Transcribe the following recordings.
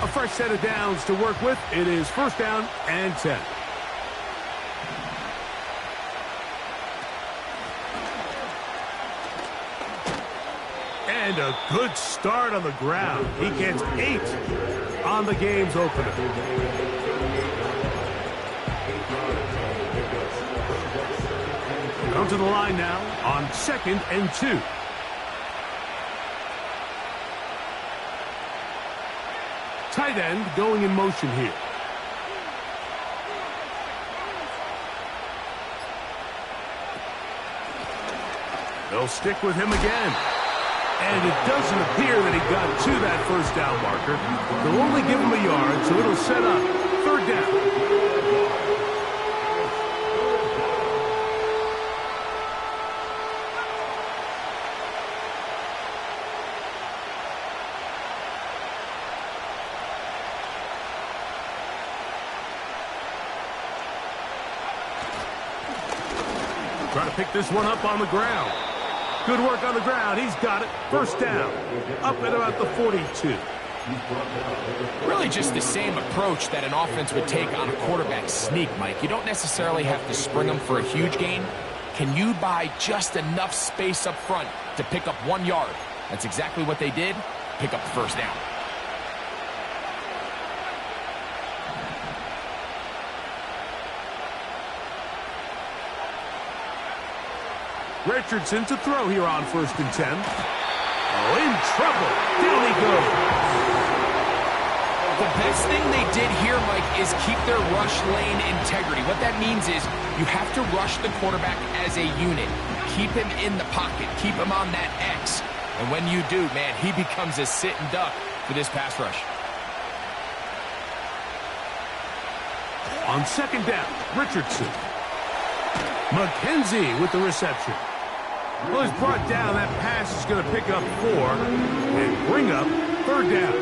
A fresh set of downs to work with. It is first down and 10. And a good start on the ground. He gets 8 on the game's opener. Come to the line now on 2nd and 2. Tight end going in motion here. They'll stick with him again. And it doesn't appear that he got to that first down marker. They'll only give him a yard, so it'll set up third down. Trying to pick this one up on the ground. Good work on the ground. He's got it. First down. Up at about the 42. Really just the same approach that an offense would take on a quarterback sneak, Mike. You don't necessarily have to spring them for a huge gain. Can you buy just enough space up front to pick up 1 yard? That's exactly what they did. Pick up the first down. Richardson to throw here on 1st and 10. Oh, in trouble. Down he goes. The best thing they did here, Mike, is keep their rush lane integrity. What that means is you have to rush the quarterback as a unit. Keep him in the pocket. Keep him on that X. And when you do, man, he becomes a sit and duck for this pass rush. On 2nd down, Richardson. McKenzie with the reception. Well, he's brought down. That pass is going to pick up 4 and bring up third down.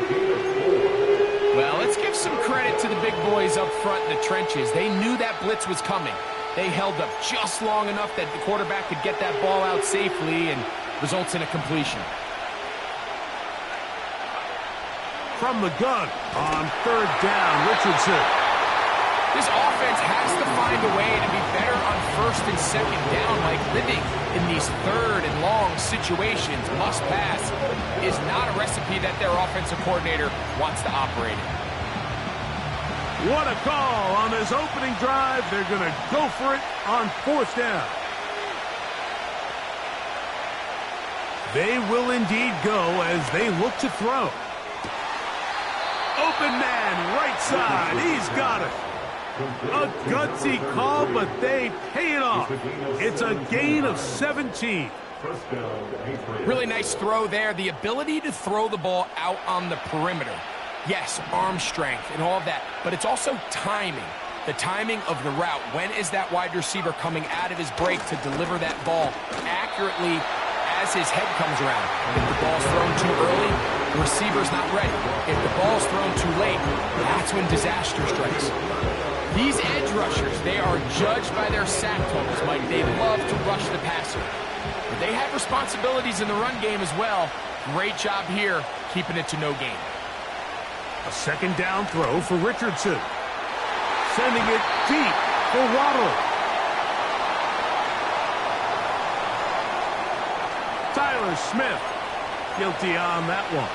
Well, let's give some credit to the big boys up front in the trenches. They knew that blitz was coming. They held up just long enough that the quarterback could get that ball out safely and results in a completion. From the gun on 3rd down, Richardson. This offense has to find a way to be better on 1st and 2nd down, like living in these 3rd and long situations. Must pass is not a recipe that their offensive coordinator wants to operate in. What a call on this opening drive. They're going to go for it on 4th down. They will indeed go as they look to throw. Open man, right side. He's got it. A gutsy call, but they pay it off. It's a gain of 17. Really nice throw there. The ability to throw the ball out on the perimeter. Yes, arm strength and all of that, but it's also timing. The timing of the route. When is that wide receiver coming out of his break to deliver that ball accurately as his head comes around? If the ball's thrown too early, the receiver's not ready. If the ball's thrown too late, that's when disaster strikes. These edge rushers, they are judged by their sack totals, Mike. They love to rush the passer. But they have responsibilities in the run game as well. Great job here, keeping it to no gain. A 2nd down throw for Richardson. Sending it deep for Waddle. Tyler Smith, guilty on that one.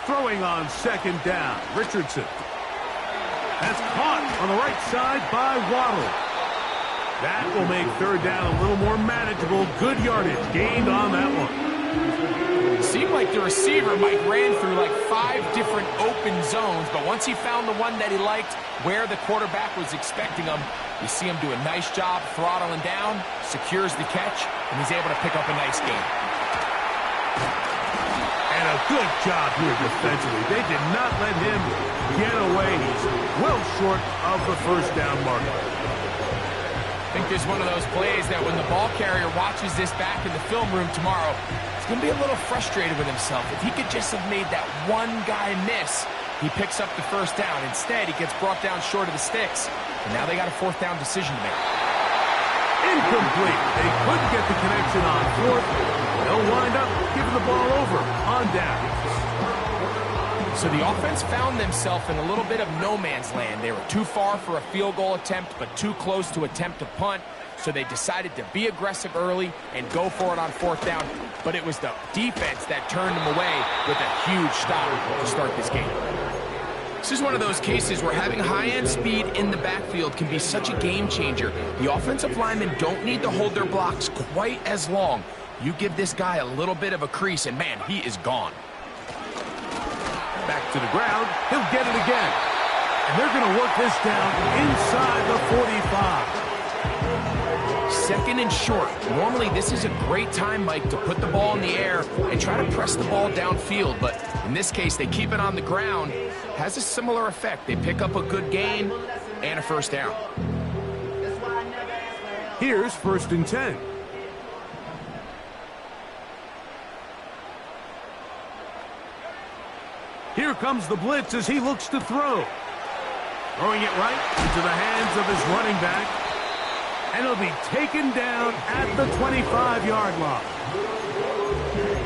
Throwing on 2nd down, Richardson. That's caught on the right side by Waddle. That will make 3rd down a little more manageable. Good yardage gained on that one. It seemed like the receiver, Mike, ran through like 5 different open zones, but once he found the one that he liked, where the quarterback was expecting him, you see him do a nice job throttling down, secures the catch, and he's able to pick up a nice gain. And a good job here defensively. They did not let him get away. He's well short of the 1st down marker. I think there's one of those plays that when the ball carrier watches this back in the film room tomorrow, it's going to be a little frustrated with himself. If he could just have made that one guy miss, he picks up the first down. Instead, he gets brought down short of the sticks. And now they got a fourth down decision to make. Incomplete. They couldn't get the connection on fourth. They'll wind up giving the ball over on down. So the offense found themselves in a little bit of no man's land. They were too far for a field goal attempt, but too close to attempt a punt. So they decided to be aggressive early and go for it on fourth down. But it was the defense that turned them away with a huge stop to start this game. This is one of those cases where having high-end speed in the backfield can be such a game changer. The offensive linemen don't need to hold their blocks quite as long. You give this guy a little bit of a crease, and man, he is gone. Back to the ground. He'll get it again. And they're going to work this down inside the 45. Second and short. Normally, this is a great time, Mike, to put the ball in the air and try to press the ball downfield. But in this case, they keep it on the ground. Has a similar effect. They pick up a good gain and a first down. Here's 1st and 10. Here comes the blitz as he looks to throw. Throwing it right into the hands of his running back. And he'll be taken down at the 25-yard line.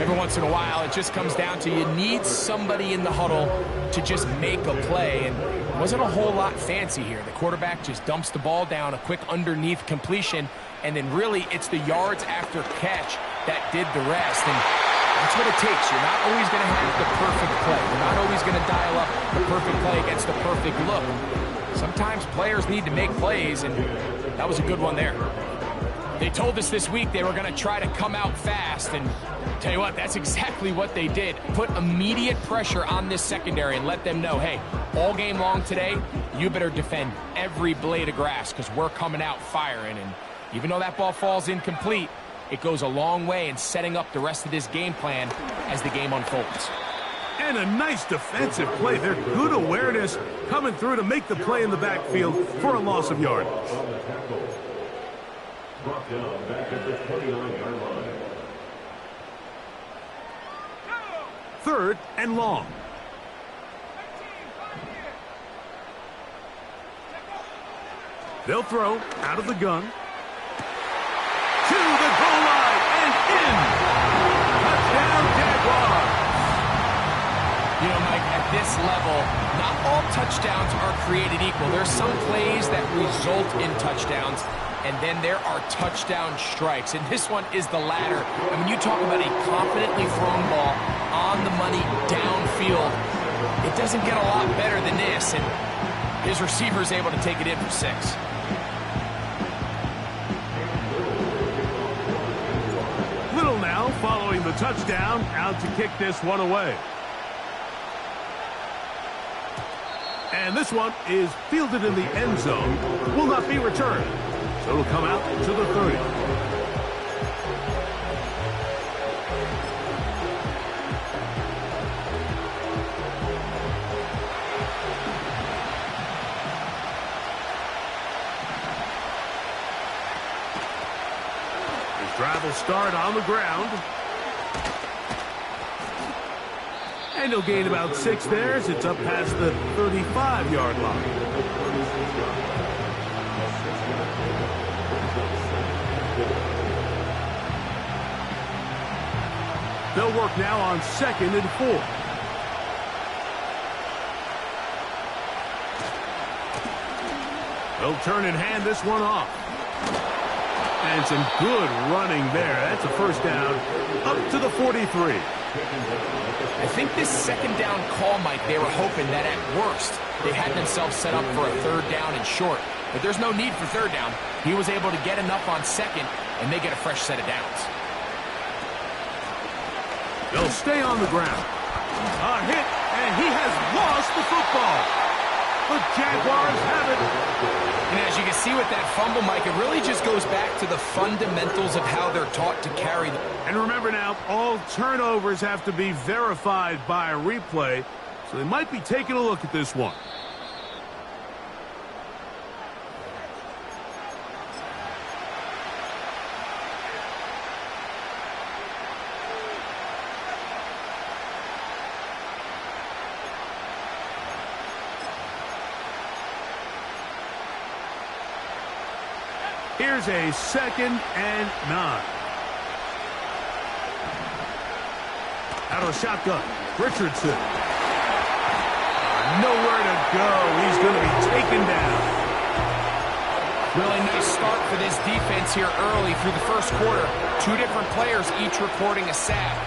Every once in a while, it just comes down to you need somebody in the huddle to just make a play. And it wasn't a whole lot fancy here. The quarterback just dumps the ball down, a quick underneath completion, and then really it's the yards after catch that did the rest. And that's what it takes. You're not always going to have the perfect play. You're not always going to dial up the perfect play against the perfect look. Sometimes players need to make plays, and that was a good one there. They told us this week they were going to try to come out fast, and tell you what, that's exactly what they did. Put immediate pressure on this secondary and let them know, hey, all game long today, you better defend every blade of grass because we're coming out firing. And even though that ball falls incomplete, it goes a long way in setting up the rest of this game plan as the game unfolds. And a nice defensive play. They're good awareness coming through to make the play in the backfield for a loss of yardage. Brought down back at the 29-yard line. 3rd and long. They'll throw out of the gun. To the goal line and in. Touchdown, Jaguars. You know, Mike, at this level, not all touchdowns are created equal. There's some plays that result in touchdowns, and then there are touchdown strikes, and this one is the latter. And when you talk about a confidently thrown ball on the money downfield, it doesn't get a lot better than this, and his receiver is able to take it in for 6. Little now following the touchdown, out to kick this one away. And this one is fielded in the end zone, will not be returned. So it'll come out to the 30. His drive will start on the ground. And he'll gain about 6 there as it's up past the 35-yard line. They'll work now on 2nd and 4. They'll turn and hand this one off. And some good running there. That's a first down up to the 43. I think this 2nd down call, Mike, they were hoping that at worst they had themselves set up for a 3rd down and short. But there's no need for 3rd down. He was able to get enough on 2nd, and they get a fresh set of downs. They'll stay on the ground. A hit, and he has lost the football. The Jaguars have it. And as you can see with that fumble, Mike, it really just goes back to the fundamentals of how they're taught to carry them. And remember now, all turnovers have to be verified by a replay, so they might be taking a look at this one. Here's a 2nd and 9. Out of the shotgun, Richardson. Nowhere to go. He's going to be taken down. Really nice start for this defense here early through the first quarter. 2 different players each recording a sack.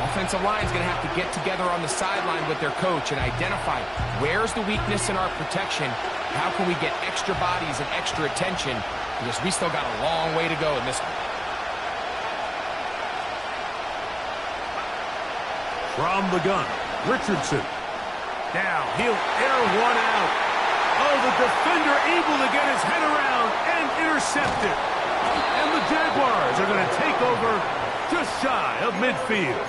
Offensive line is going to have to get together on the sideline with their coach and identify where's the weakness in our protection. How can we get extra bodies and extra attention? Because we still got a long way to go in this one. From the gun, Richardson. Now he'll air one out. Oh, the defender able to get his head around and intercept it. And the Jaguars are going to take over just shy of midfield.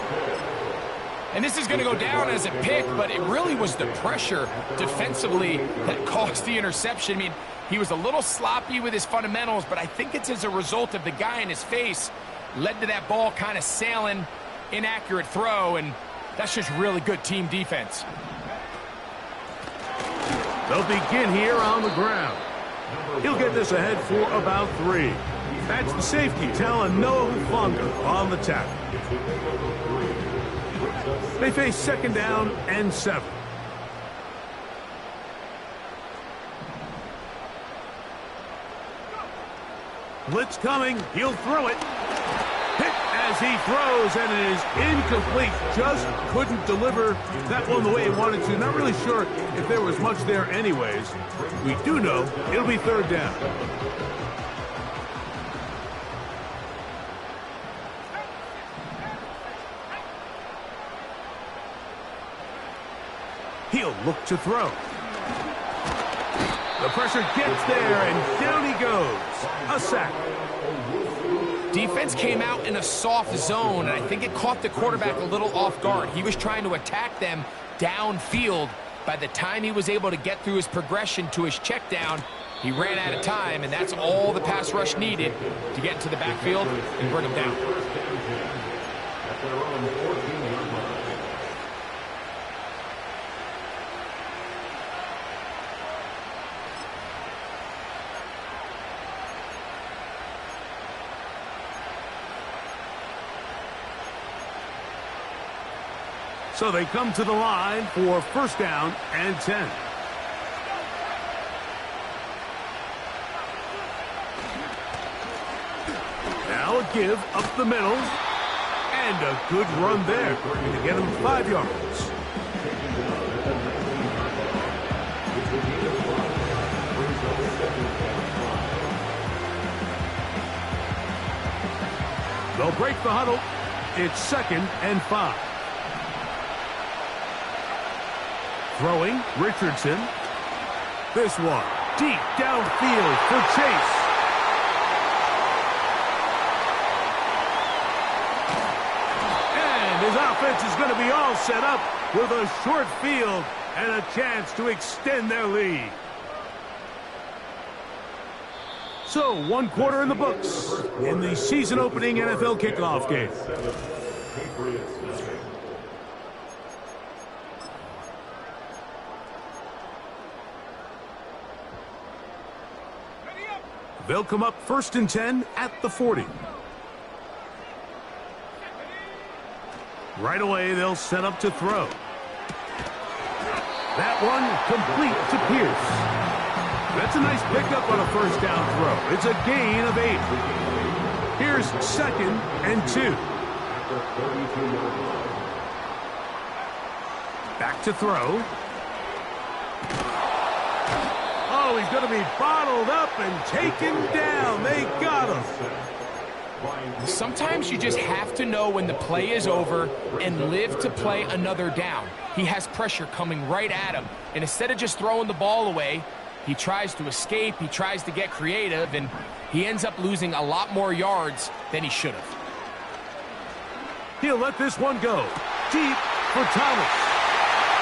And this is going to go down as a pick, but it really was the pressure defensively that caused the interception. I mean, he was a little sloppy with his fundamentals, but I think it's as a result of the guy in his face led to that ball kind of sailing, inaccurate throw, and that's just really good team defense. They'll begin here on the ground. He'll get this ahead for about 3. That's the safety, Talanoa Hufanga on the tackle. They face 2nd down and 7. Blitz coming. He'll throw it. Hit as he throws, and it is incomplete. Just couldn't deliver that one the way he wanted to. Not really sure if there was much there anyways. We do know it'll be 3rd down. He'll look to throw. The pressure gets there, and down he goes. A sack. Defense came out in a soft zone, and I think it caught the quarterback a little off guard. He was trying to attack them downfield. By the time he was able to get through his progression to his check down, he ran out of time, and that's all the pass rush needed to get into the backfield and bring him down. So they come to the line for 1st down and 10. Now a give up the middle. And a good run there to get him 5 yards. They'll break the huddle. It's 2nd and 5. Throwing, Richardson. This one, deep downfield for Chase. And his offense is going to be all set up with a short field and a chance to extend their lead. So, 1 quarter in the books in the season-opening NFL kickoff game. They'll come up 1st and 10 at the 40. Right away, they'll set up to throw. That one complete to Pierce. That's a nice pickup on a 1st down throw. It's a gain of 8. Here's 2nd and 2. Back to throw. Oh, he's going to be bottled up and taken down. They got him. Sometimes you just have to know when the play is over and live to play another down. He has pressure coming right at him, and instead of just throwing the ball away, he tries to escape, he tries to get creative, and he ends up losing a lot more yards than he should have. He'll let this one go. Deep for Thomas.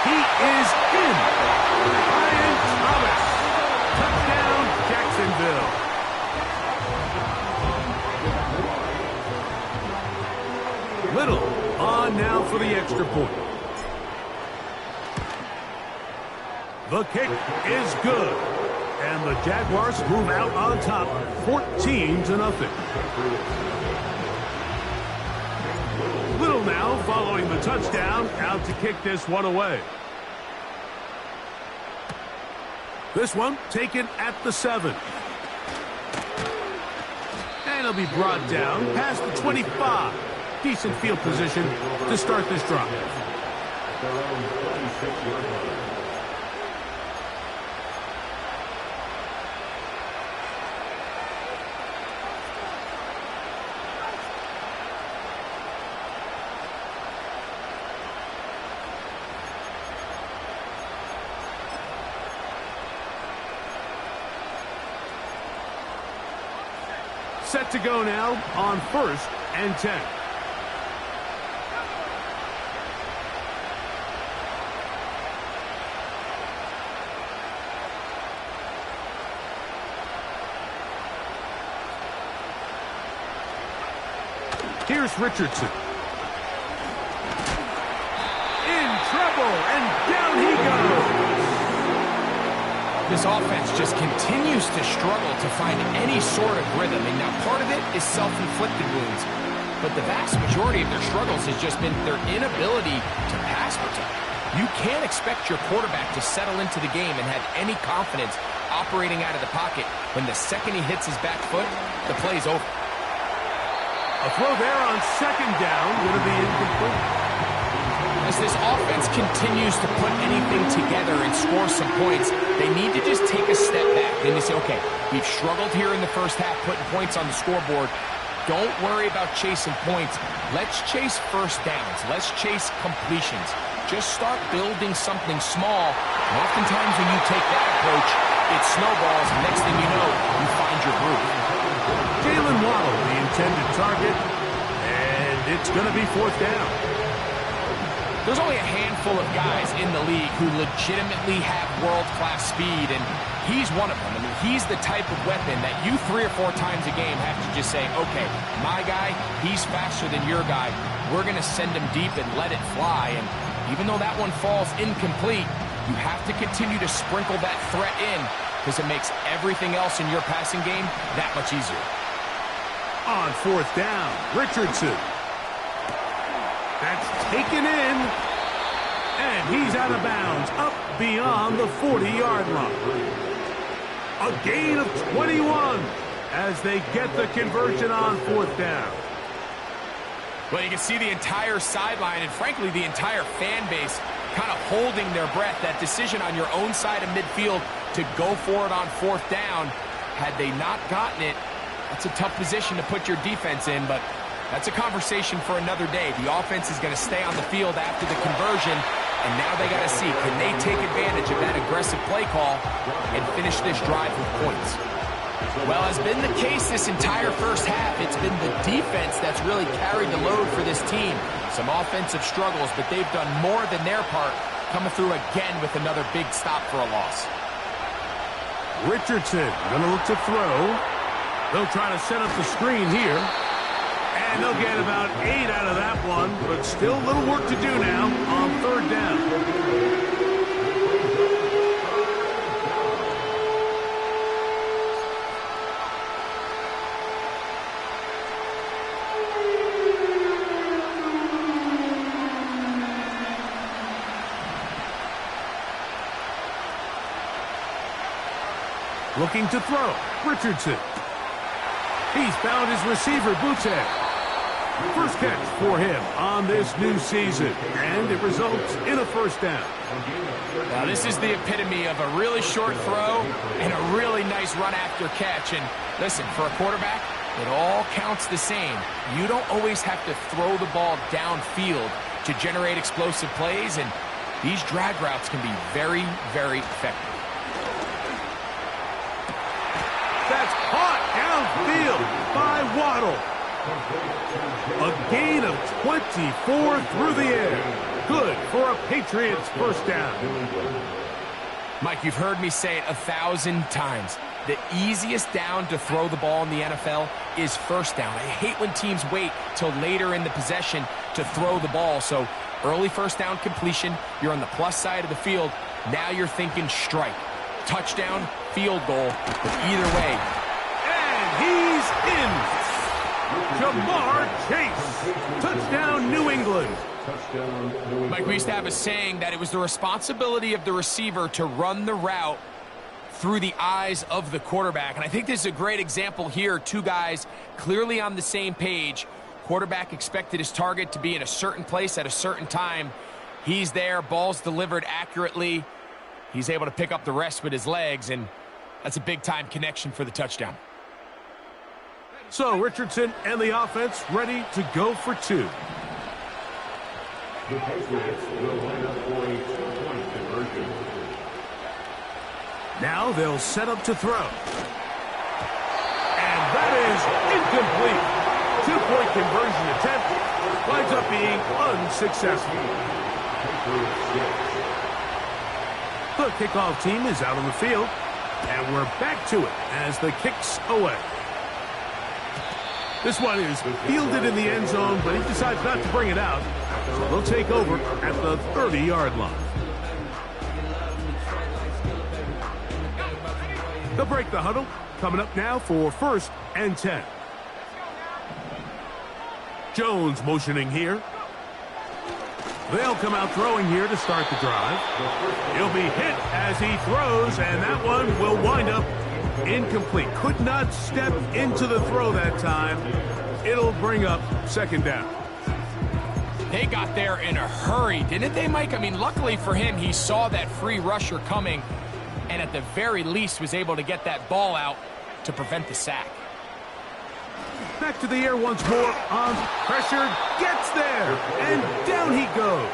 He is in. Ryan Thomas. Touchdown, Jacksonville. Little on now for the extra point. The kick is good. And the Jaguars move out on top, 14-0. Little now following the touchdown, out to kick this one away. This one taken at the 7. And he'll be brought down past the 25. Decent field position to start this drive. Their own 26-yard line. Set to go now on 1st and 10. Here's Richardson. In trouble, and down he goes. This offense just continues to struggle to find any sort of rhythm. And now part of it is self-inflicted wounds. But the vast majority of their struggles has just been their inability to pass protect. You can't expect your quarterback to settle into the game and have any confidence operating out of the pocket when the second he hits his back foot, the play's over. A throw there on 2nd down, going to be incomplete. As this offense continues to put anything together and score some points, they need to just take a step back. Then they say, okay, we've struggled here in the first half putting points on the scoreboard. Don't worry about chasing points. Let's chase first downs. Let's chase completions. Just start building something small. And oftentimes when you take that approach, it snowballs. And next thing you know, you find your groove. Jalen Waddle, the intended target, and it's going to be 4th down. There's only a handful of guys in the league who legitimately have world-class speed, and he's one of them. I mean, he's the type of weapon that you 3 or 4 times a game have to just say, okay, my guy, he's faster than your guy. We're going to send him deep and let it fly. And even though that one falls incomplete, you have to continue to sprinkle that threat in because it makes everything else in your passing game that much easier. On 4th down, Richardson. That's taken in, and he's out of bounds, up beyond the 40-yard line. A gain of 21 as they get the conversion on 4th down. Well, you can see the entire sideline and, frankly, the entire fan base kind of holding their breath. That decision on your own side of midfield to go for it on 4th down, had they not gotten it, that's a tough position to put your defense in, but that's a conversation for another day. The offense is going to stay on the field after the conversion, and now they got to see, can they take advantage of that aggressive play call and finish this drive with points? Well, as been the case this entire first half, it's been the defense that's really carried the load for this team. Some offensive struggles, but they've done more than their part, coming through again with another big stop for a loss. Richardson going to look to throw. They'll try to set up the screen here. And they'll get about 8 out of that one, but still a little work to do now on 3rd down. Looking to throw, Richardson. He's found his receiver, Boutte. First catch for him on this new season, and it results in a 1st down. Now, this is the epitome of a really short throw and a really nice run after catch. And listen, for a quarterback, it all counts the same. You don't always have to throw the ball downfield to generate explosive plays, and these drag routes can be very, very effective. That's caught downfield by Waddle. A gain of 24 through the air. Good for a Patriots 1st down. Mike, you've heard me say it 1,000 times. The easiest down to throw the ball in the NFL is 1st down. I hate when teams wait till later in the possession to throw the ball. So early 1st down completion, you're on the plus side of the field. Now you're thinking strike. Touchdown, field goal. But either way. And he's in. Jamar Chase. Touchdown, New England. Mike, we used to have a saying that it was the responsibility of the receiver to run the route through the eyes of the quarterback. And I think this is a great example here. Two guys clearly on the same page. Quarterback expected his target to be in a certain place at a certain time. He's there, ball's delivered accurately. He's able to pick up the rest with his legs, and that's a big-time connection for the touchdown. So Richardson and the offense ready to go for two. The Patriots will line up for a two-point conversion. Now they'll set up to throw. And that is incomplete. Two-point conversion attempt winds up being unsuccessful. The kickoff team is out on the field, and we're back to it as the kick's away. This one is fielded in the end zone, but he decides not to bring it out. So they'll take over at the 30-yard line. They'll break the huddle. Coming up now for 1st and 10. Jones motioning here. They'll come out throwing here to start the drive. He'll be hit as he throws, and that one will wind up incomplete. Could not step into the throw that time. It'll bring up 2nd down. They got there in a hurry, didn't they, Mike? I mean, luckily for him, he saw that free rusher coming and at the very least was able to get that ball out to prevent the sack. Back to the air once more on pressure. Gets there, and down he goes.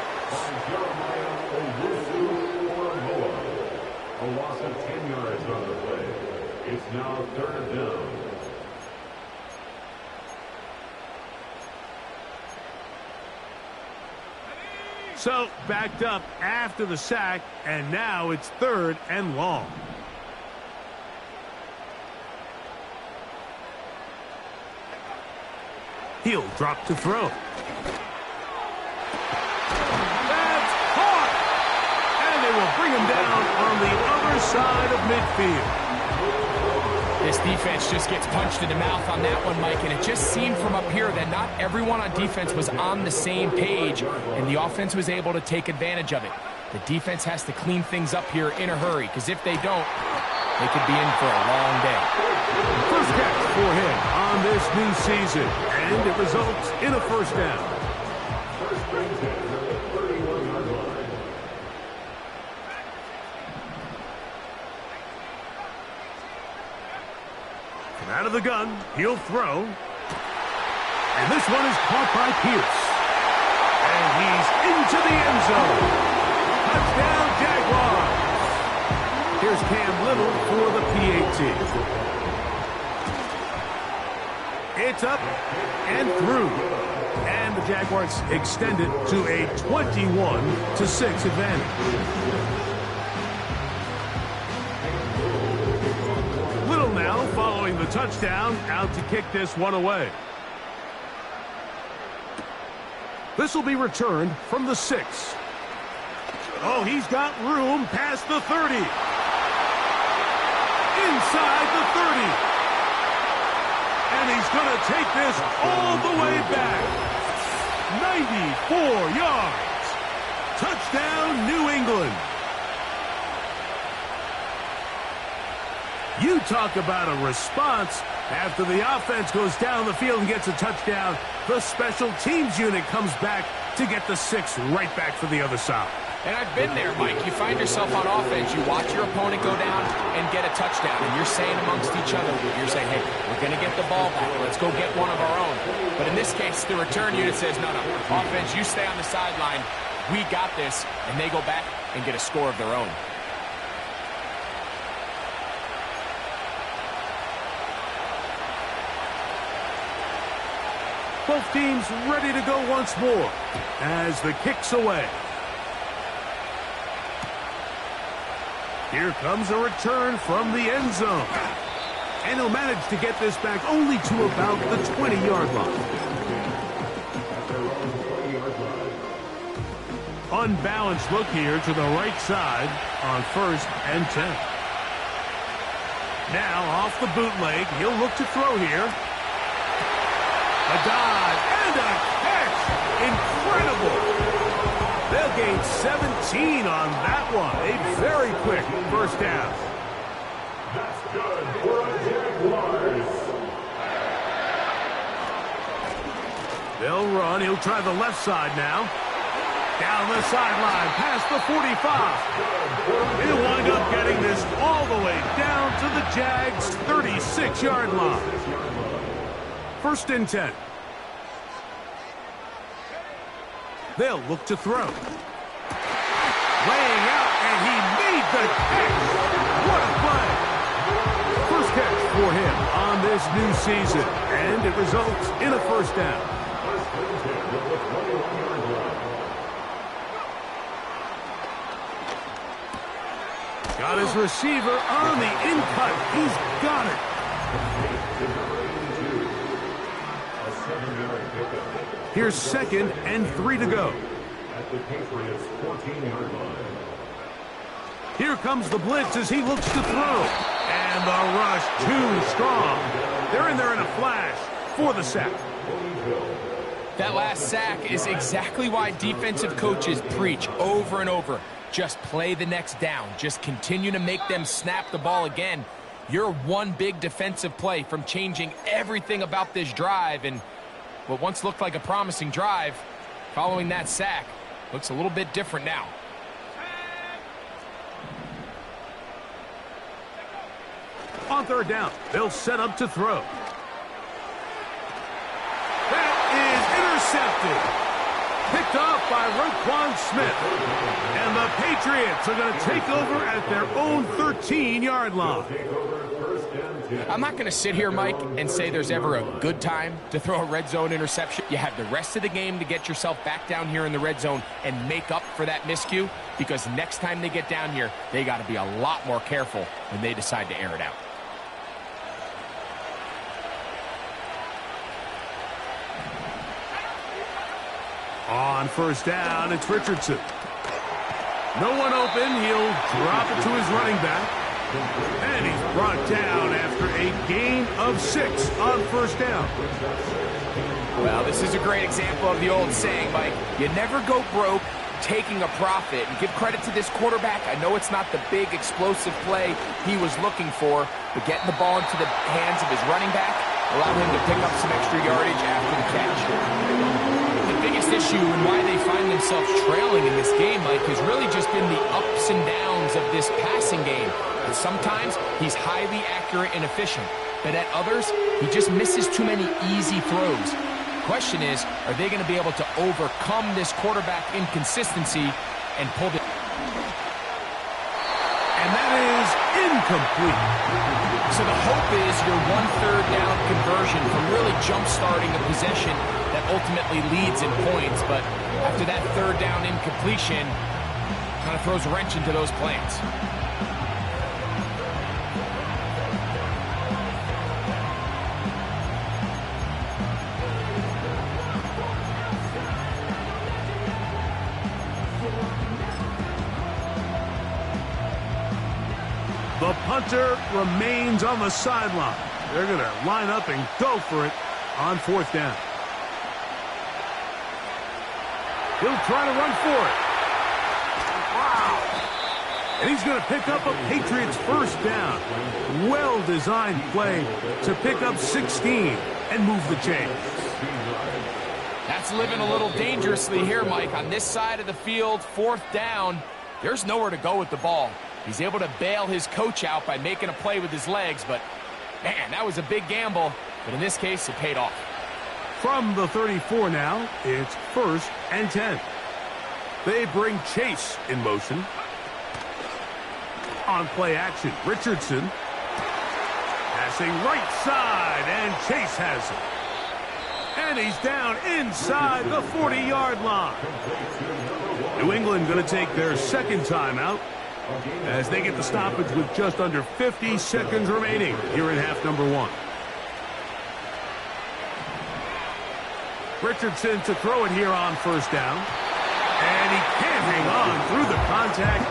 A loss of 10 yards on the play. It's now 3rd down. So backed up after the sack, and now it's 3rd and long. He'll drop to throw. That's caught! And they will bring him down on the other side of midfield. This defense just gets punched in the mouth on that one, Mike, and it just seemed from up here that not everyone on defense was on the same page, and the offense was able to take advantage of it. The defense has to clean things up here in a hurry, because if they don't, they could be in for a long day. First catch for him on this new season, and it results in a 1st down. First brings it to the 31-yard line. From out of the gun, he'll throw. And this one is caught by Pierce. And he's into the end zone. Touchdown, Jaguars. Here's Cam Little for the PAT. It's up and through. And the Jaguars extend it to a 21-6 advantage. Little now following the touchdown, out to kick this one away. This will be returned from the 6. Oh, he's got room past the 30. Inside the 30. And he's going to take this all the way back. 94 yards. Touchdown, New England. You talk about a response. After the offense goes down the field and gets a touchdown, the special teams unit comes back to get the 6 right back for the other side. And I've been there, Mike. You find yourself on offense, you watch your opponent go down and get a touchdown, and you're saying amongst each other, you're saying, hey, we're going to get the ball back. Let's go get one of our own. But in this case, the return unit says, no, offense, you stay on the sideline. We got this, and they go back and get a score of their own. Both teams ready to go once more as the kick's away. Here comes a return from the end zone. And he'll manage to get this back only to about the 20-yard line. Unbalanced look here to the right side on 1st and 10. Now off the bootleg, he'll look to throw here. A dive and a catch. Incredible. They'll gain 17 on that one. A very quick first down. That's good for the Jaguars. They'll run. He'll try the left side now. Down the sideline, past the 45. He'll wind up getting this all the way down to the Jags' 36-yard line. 1st and 10. They'll look to throw. Laying out, and he made the catch. What a play. First catch for him on this new season, and it results in a first down. Got his receiver on the in-cut. He's got it. Here's 2nd and 3 to go. At the Patriots' 14-yard line. Here comes the blitz as he looks to throw. And the rush too strong. They're in there in a flash for the sack. That last sack is exactly why defensive coaches preach over and over. Just play the next down. Just continue to make them snap the ball again. You're one big defensive play from changing everything about this drive. And what once looked like a promising drive, following that sack, looks a little bit different now. On 3rd down, they'll set up to throw. That is intercepted. Picked off by Roquan Smith. And the Patriots are going to take over at their own 13-yard line. I'm not going to sit here, Mike, and say there's ever a good time to throw a red zone interception. You have the rest of the game to get yourself back down here in the red zone and make up for that miscue, because next time they get down here, they got to be a lot more careful when they decide to air it out. On 1st down, it's Richardson. No one open. He'll drop it to his running back. And he's brought down after a gain of 6 on 1st down. Well, this is a great example of the old saying, Mike. You never go broke taking a profit. And give credit to this quarterback. I know it's not the big explosive play he was looking for, but getting the ball into the hands of his running back allowed him to pick up some extra yardage after the catch. The biggest issue and why they find themselves trailing in this game, Mike, has really just been the ups and downs of this passing game. And sometimes he's highly accurate and efficient, but at others, he just misses too many easy throws. The question is, are they going to be able to overcome this quarterback inconsistency and pull it? And that is incomplete. So the hope is your 1/3 down conversion from really jump-starting a possession that ultimately leads in points. But after that 3rd down incompletion, kind of throws a wrench into those plans. The punter remains on the sideline. They're going to line up and go for it on 4th down. He'll try to run for it. Wow. And he's going to pick up a Patriots 1st down. Well-designed play to pick up 16 and move the chains. That's living a little dangerously here, Mike. On this side of the field, 4th down, there's nowhere to go with the ball. He's able to bail his coach out by making a play with his legs, but, man, that was a big gamble. But in this case, it paid off. From the 34 now, it's 1st and 10. They bring Chase in motion. On play action, Richardson. Passing right side, and Chase has it. And he's down inside the 40-yard line. New England going to take their 2nd timeout as they get the stoppage with just under 50 seconds remaining here in half number 1. Richardson to throw it here on 1st down. And he can't hang on through the contact.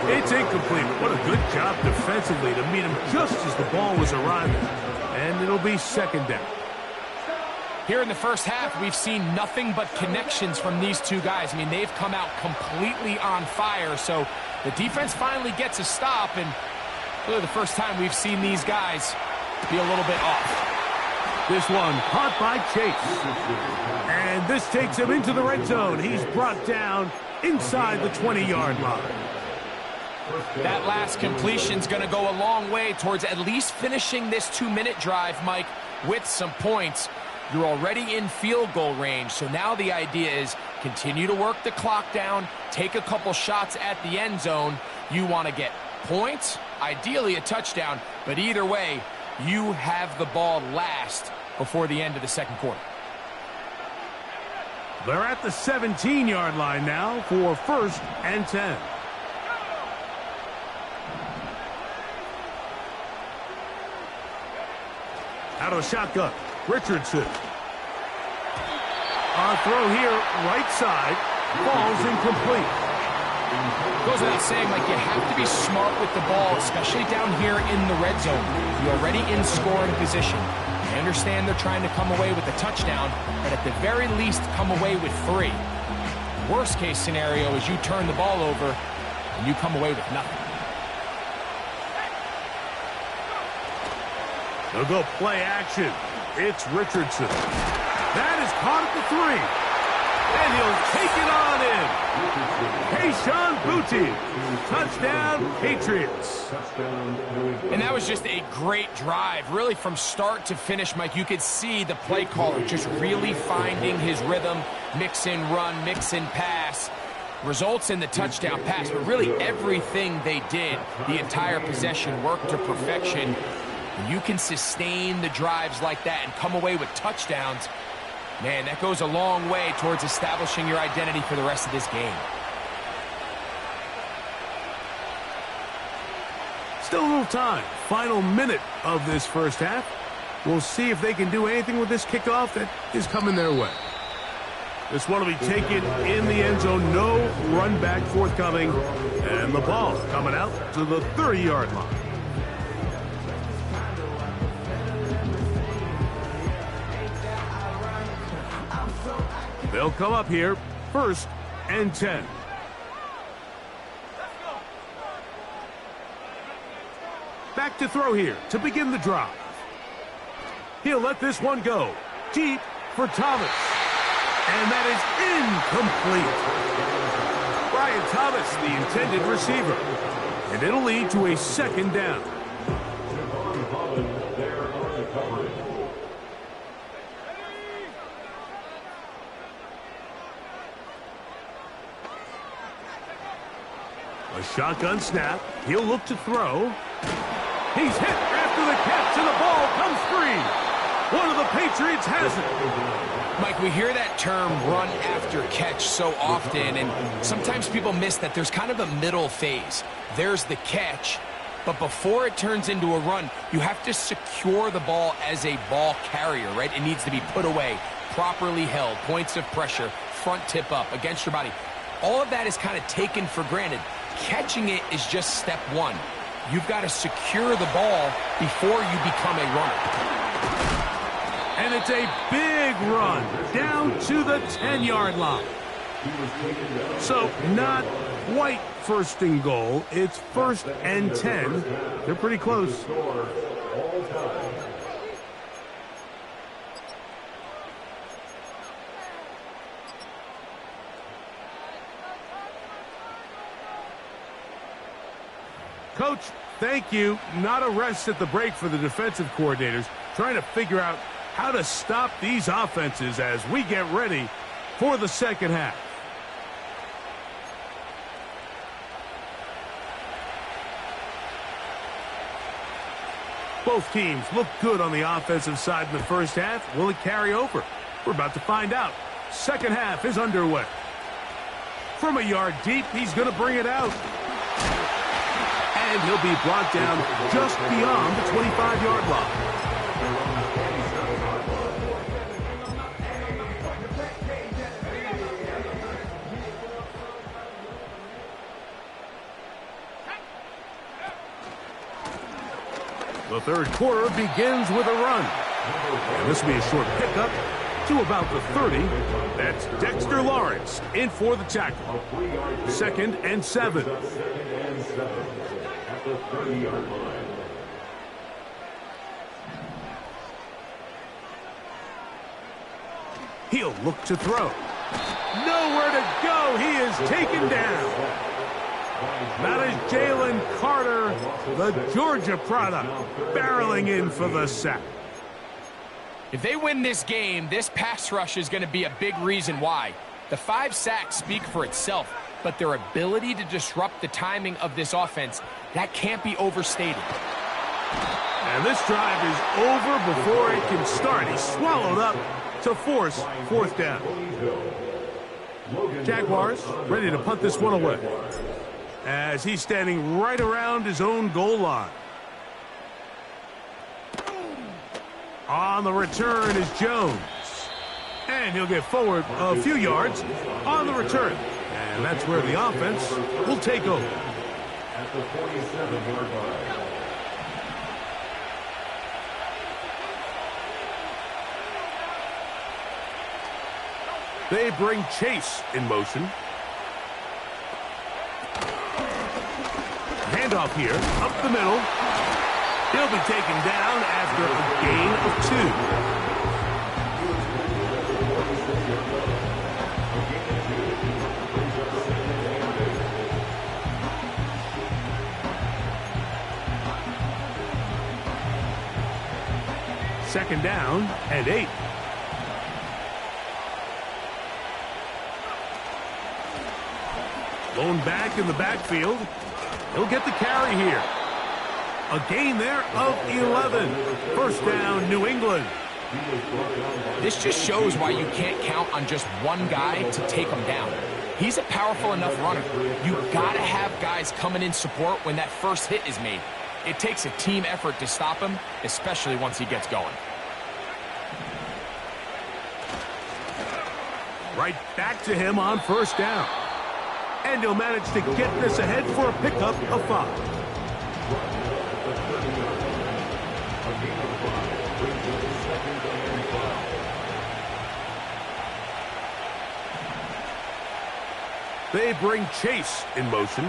It's incomplete. What a good job defensively to meet him just as the ball was arriving. And it'll be second down. Here in the first half, we've seen nothing but connections from these two guys. I mean, they've come out completely on fire, so the defense finally gets a stop, and really the first time we've seen these guys be a little bit off. This one caught by Chase. And this takes him into the red zone. He's brought down inside the 20-yard line. That last completion's going to go a long way towards at least finishing this 2-minute drive, Mike, with some points. You're already in field goal range, so now the idea is continue to work the clock down, take a couple shots at the end zone. You want to get points, ideally a touchdown, but either way, you have the ball last before the end of the second quarter. They're at the 17-yard line now for 1st and 10. Out of the shotgun, Richardson. On throw here, right side, falls incomplete. Goes without saying, like, you have to be smart with the ball, especially down here in the red zone. You're already in scoring position. I understand they're trying to come away with a touchdown, but at the very least, come away with 3. Worst case scenario is you turn the ball over and you come away with nothing. They'll go play action. It's Richardson. That is caught at the 3. And he'll take it on in. Kayshon Boutte. Touchdown, Patriots. And that was just a great drive. Really, from start to finish, Mike, you could see the play caller just really finding his rhythm. Mix in run, mix in pass. Results in the touchdown pass. But really, everything they did, the entire possession, worked to perfection. When you can sustain the drives like that and come away with touchdowns, man, that goes a long way towards establishing your identity for the rest of this game. Still a little time. Final minute of this first half. We'll see if they can do anything with this kickoff that is coming their way. This one will be taken in the end zone. No run back forthcoming. And the ball coming out to the 30-yard line. They'll come up here, 1st and 10. Back to throw here to begin the drive. He'll let this one go deep for Thomas. And that is incomplete. Brian Thomas, the intended receiver. And it'll lead to a second down. A shotgun snap. He'll look to throw. He's hit after the catch, and the ball comes free. One of the Patriots has it. Mike, we hear that term run after catch so often, and sometimes people miss that there's kind of a middle phase. There's the catch, but before it turns into a run, you have to secure the ball as a ball carrier, right? It needs to be put away, properly held, points of pressure, front tip up against your body. All of that is kind of taken for granted. Catching it is just step one. You've got to secure the ball before you become a runner. And it's a big run down to the 10-yard line. So not quite 1st and goal. It's 1st and 10. They're pretty close. Coach, thank you. Not a rest at the break for the defensive coordinators, trying to figure out how to stop these offenses as we get ready for the second half. Both teams look good on the offensive side in the first half. Will it carry over? We're about to find out. Second half is underway. From a yard deep, he's going to bring it out. And he'll be brought down just beyond the 25-yard line. The third quarter begins with a run. And this will be a short pickup to about the 30. That's Dexter Lawrence in for the tackle. 2nd and 7. At the 30-yard line. He'll look to throw. Nowhere to go. He is taken down. That is Jalen Carter, the Georgia product, barreling in for the sack. If they win this game, this pass rush is going to be a big reason why. The 5 sacks speak for itself, but their ability to disrupt the timing of this offense, that can't be overstated. And this drive is over before it can start. He's swallowed up to force 4th down. Jaguars ready to punt this one away as he's standing right around his own goal line. On the return is Jones. And he'll get forward a few yards on the return. And that's where the offense will take over. At the 47-yard line. They bring Chase in motion. Handoff here, up the middle. He'll be taken down after a gain of 2. 2nd down and 8. Lone back in the backfield. He'll get the carry here. A gain there of 11. 1st down, New England. This just shows why you can't count on just one guy to take him down. He's a powerful enough runner. You've got to have guys coming in support when that first hit is made. It takes a team effort to stop him, especially once he gets going. Right back to him on 1st down. And he'll manage to get this ahead for a pickup of 5. They bring Chase in motion.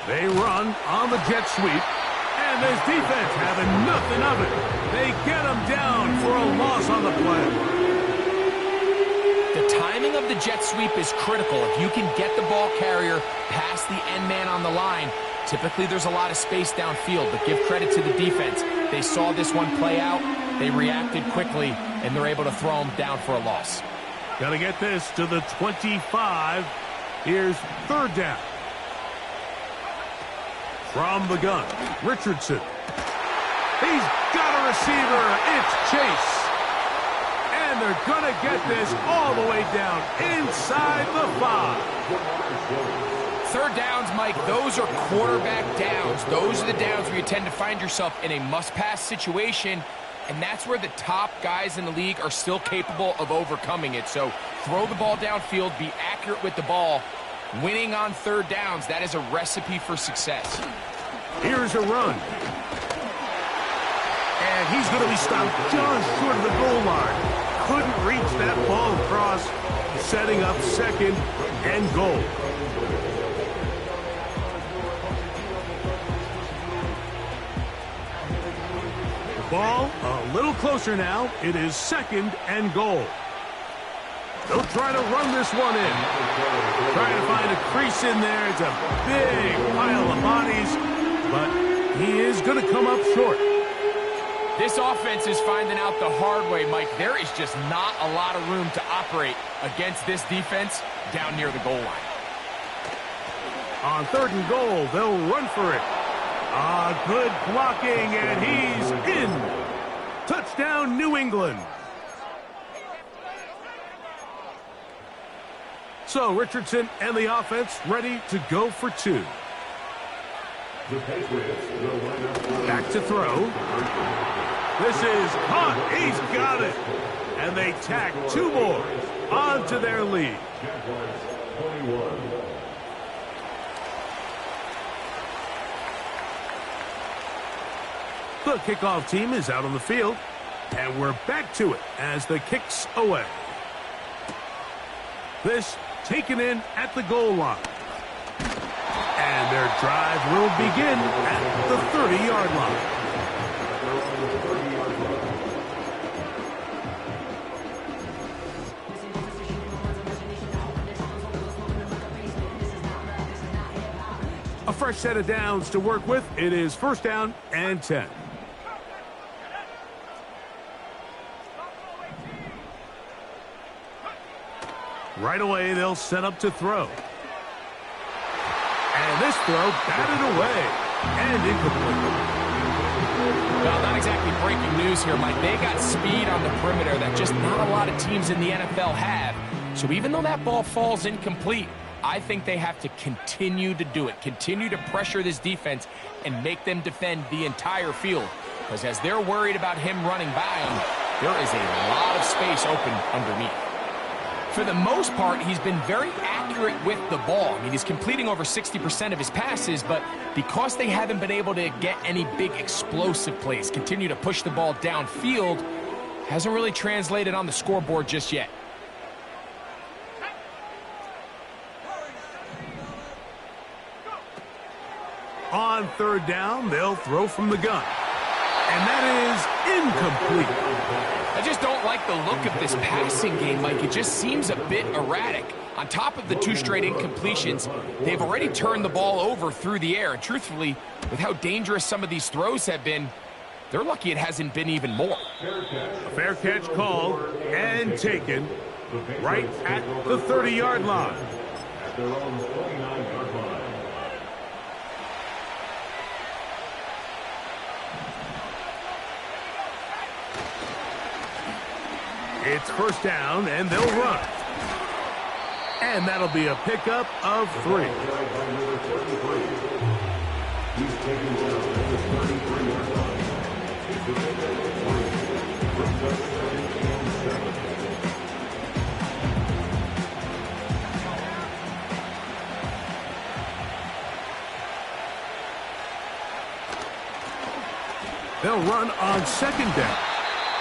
They run on the jet sweep. And this defense having nothing of it. They get him down for a loss on the play. The timing of the jet sweep is critical. If you can get the ball carrier past the end man on the line, typically there's a lot of space downfield, but give credit to the defense. They saw this one play out, they reacted quickly, and they're able to throw him down for a loss. Got to get this to the 25. Here's 3rd down. From the gun, Richardson. He's got a receiver. It's Chase. And they're going to get this all the way down inside the 5. 3rd downs, Mike, those are quarterback downs. Those are the downs where you tend to find yourself in a must-pass situation, and that's where the top guys in the league are still capable of overcoming it. So throw the ball downfield, be accurate with the ball. Winning on 3rd downs, that is a recipe for success. Here's a run. And he's going to be stopped just short of the goal line. Couldn't reach that ball across, setting up 2nd and goal. The ball a little closer now. It is 2nd and goal. They'll try to run this one in. Trying to find a crease in there. It's a big pile of bodies, but he is going to come up short. This offense is finding out the hard way, Mike. There is just not a lot of room to operate against this defense down near the goal line. On 3rd and goal, they'll run for it. Good blocking, and he's in. Touchdown, New England. So Richardson and the offense ready to go for 2. Back to throw. This is caught. He's got it. And they tack 2 more onto their lead. The kickoff team is out on the field, and we're back to it as the kick's away. This taken in at the goal line. And their drive will begin at the 30-yard line. A fresh set of downs to work with. It is first down and 10. Right away, they'll set up to throw. And this throw batted away and incomplete. Well, not exactly breaking news here, Mike. They got speed on the perimeter that just not a lot of teams in the NFL have. So even though that ball falls incomplete, I think they have to continue to do it. Continue to pressure this defense and make them defend the entire field. Because as they're worried about him running by them, there is a lot of space open underneath. For the most part, he's been very accurate with the ball. I mean, he's completing over 60% of his passes, but because they haven't been able to get any big explosive plays, continue to push the ball downfield, hasn't really translated on the scoreboard just yet. On third down, they'll throw from the gun. And that is incomplete. I just don't like the look of this passing game, Mike. It just seems a bit erratic. On top of the 2 straight incompletions, they've already turned the ball over through the air. And truthfully, with how dangerous some of these throws have been, they're lucky it hasn't been even more. A fair catch called and taken right at the 30-yard line. At their own 29-yard line. It's first down, and they'll run. And that'll be a pickup of 3. He's taken down at the 33-yard line. It's a pickup of 3 for touchdown and 7. They'll run on second down.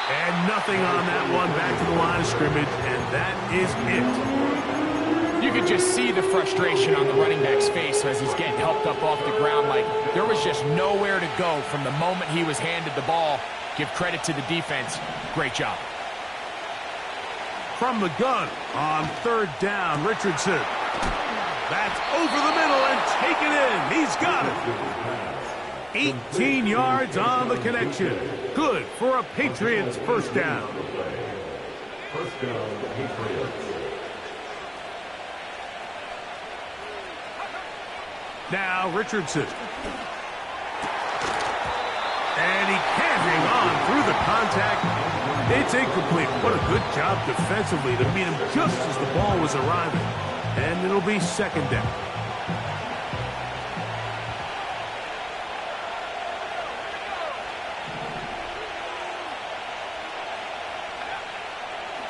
And nothing on that one, back to the line of scrimmage, and that is it. You could just see the frustration on the running back's face as he's getting helped up off the ground. Like, there was just nowhere to go from the moment he was handed the ball. Give credit to the defense. Great job. From the gun on third down, Richardson. That's over the middle and taken in. He's got it. 18 yards on the connection. Good for a Patriots first down. First down, Patriots. Now Richardson. And he can't hang on through the contact. It's incomplete. What a good job defensively to meet him just as the ball was arriving. And it'll be second down.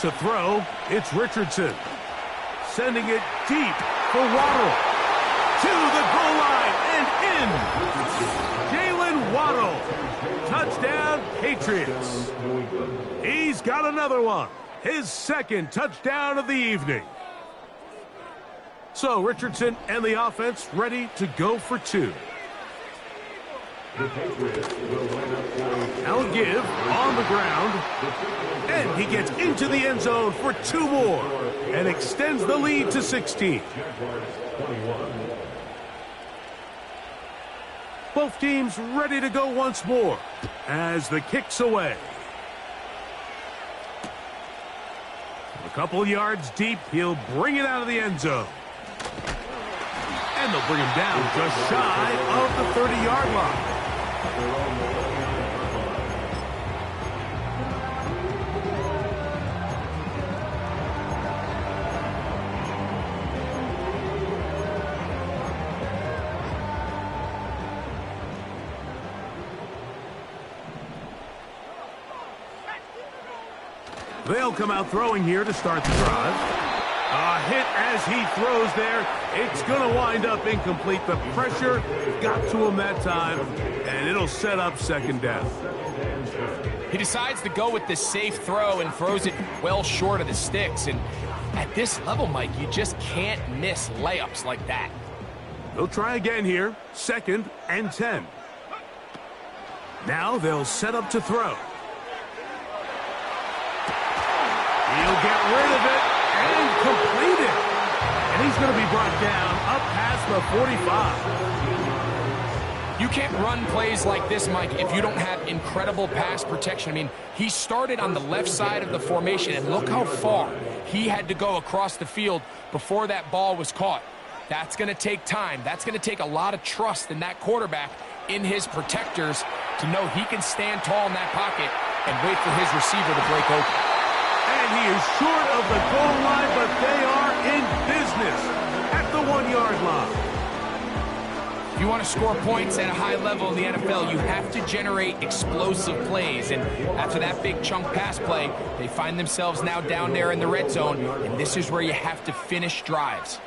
To throw, it's Richardson. Sending it deep for Waddle. To the goal line and in. Jalen Waddle. Touchdown, Patriots. He's got another one. His second touchdown of the evening. So Richardson and the offense ready to go for 2. Now a give on the ground. And he gets into the end zone for 2 more. And extends the lead to 16. Both teams ready to go once more as the kick's away. A couple yards deep, he'll bring it out of the end zone. And they'll bring him down just shy of the 30-yard line. They'll come out throwing here to start the drive. A hit as he throws there. It's going to wind up incomplete. The pressure got to him that time, and it'll set up second down. He decides to go with the safe throw and throws it well short of the sticks. And at this level, Mike, you just can't miss layups like that. They'll try again here. 2nd and 10. Now they'll set up to throw. He'll get rid of it and complete it. And he's going to be brought down up past the 45. You can't run plays like this, Mike, if you don't have incredible pass protection. I mean, he started on the left side of the formation, and look how far he had to go across the field before that ball was caught. That's going to take time. That's going to take a lot of trust in that quarterback, in his protectors, to know he can stand tall in that pocket and wait for his receiver to break open. And he is short of the goal line, but they are in business at the 1-yard line. If you want to score points at a high level in the NFL, you have to generate explosive plays. And after that big chunk pass play, they find themselves now down there in the red zone, and this is where you have to finish drives.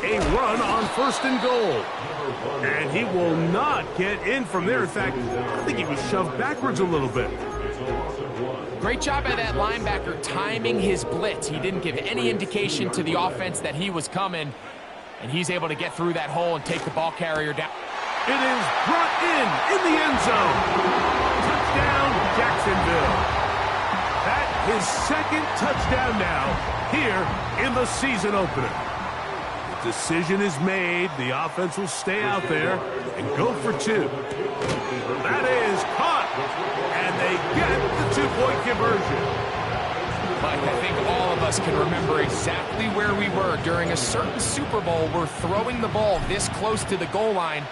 A run on 1st and goal. And he will not get in from there. In fact, I think he was shoved backwards a little bit. Great job by that linebacker timing his blitz. He didn't give any indication to the offense that he was coming, and he's able to get through that hole and take the ball carrier down. It is brought in the end zone. Touchdown, Jacksonville. That his 2nd touchdown now here in the season opener. The decision is made. The offense will stay out there and go for 2. That is caught, and they get the 2-point conversion. Mike, I think all of us can remember exactly where we were during a certain Super Bowl where throwing the ball this close to the goal line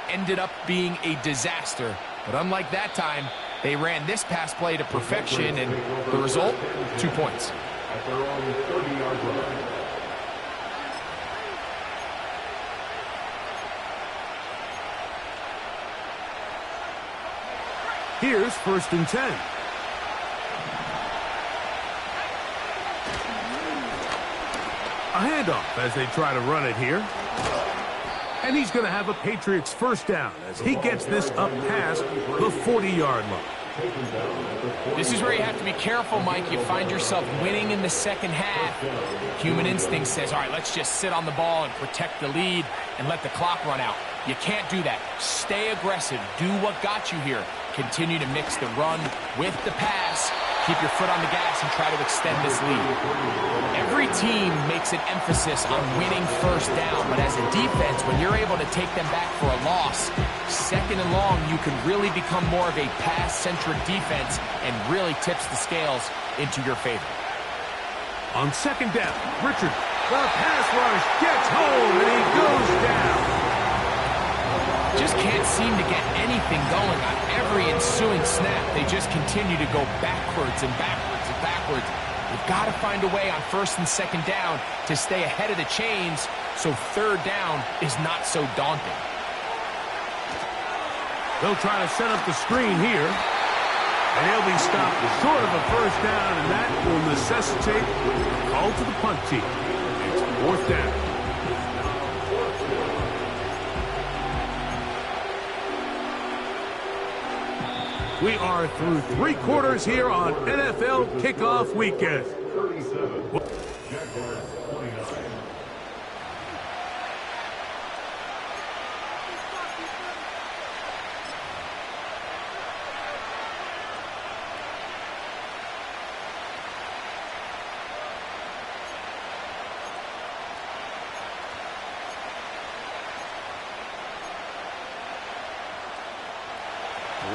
ended up being a disaster. But unlike that time, they ran this pass play to perfection, and the result, 2 points. At their own 30-yard line. Here's 1st and 10. A handoff as they try to run it here. And he's going to have a Patriots 1st down as he gets this up past the 40-yard line. This is where you have to be careful, Mike. You find yourself winning in the second half. Human instinct says, all right, let's just sit on the ball and protect the lead and let the clock run out. You can't do that. Stay aggressive. Do what got you here. Continue to mix the run with the pass. Keep your foot on the gas and try to extend this lead. Every team makes an emphasis on winning 1st down, but as a defense, when you're able to take them back for a loss, 2nd and long, you can really become more of a pass-centric defense and really tips the scales into your favor. On 2nd down, Richard, the pass rush gets home, and he goes down. Just can't seem to get anything going on every ensuing snap. They just continue to go backwards and backwards and backwards. You've got to find a way on 1st and 2nd down to stay ahead of the chains so 3rd down is not so daunting. They'll try to set up the screen here. And he'll be stopped short of a 1st down, and that will necessitate a call to the punt team. It's 4th down. We are through 3 quarters here on NFL Kickoff Weekend. 37. Jaguars 29.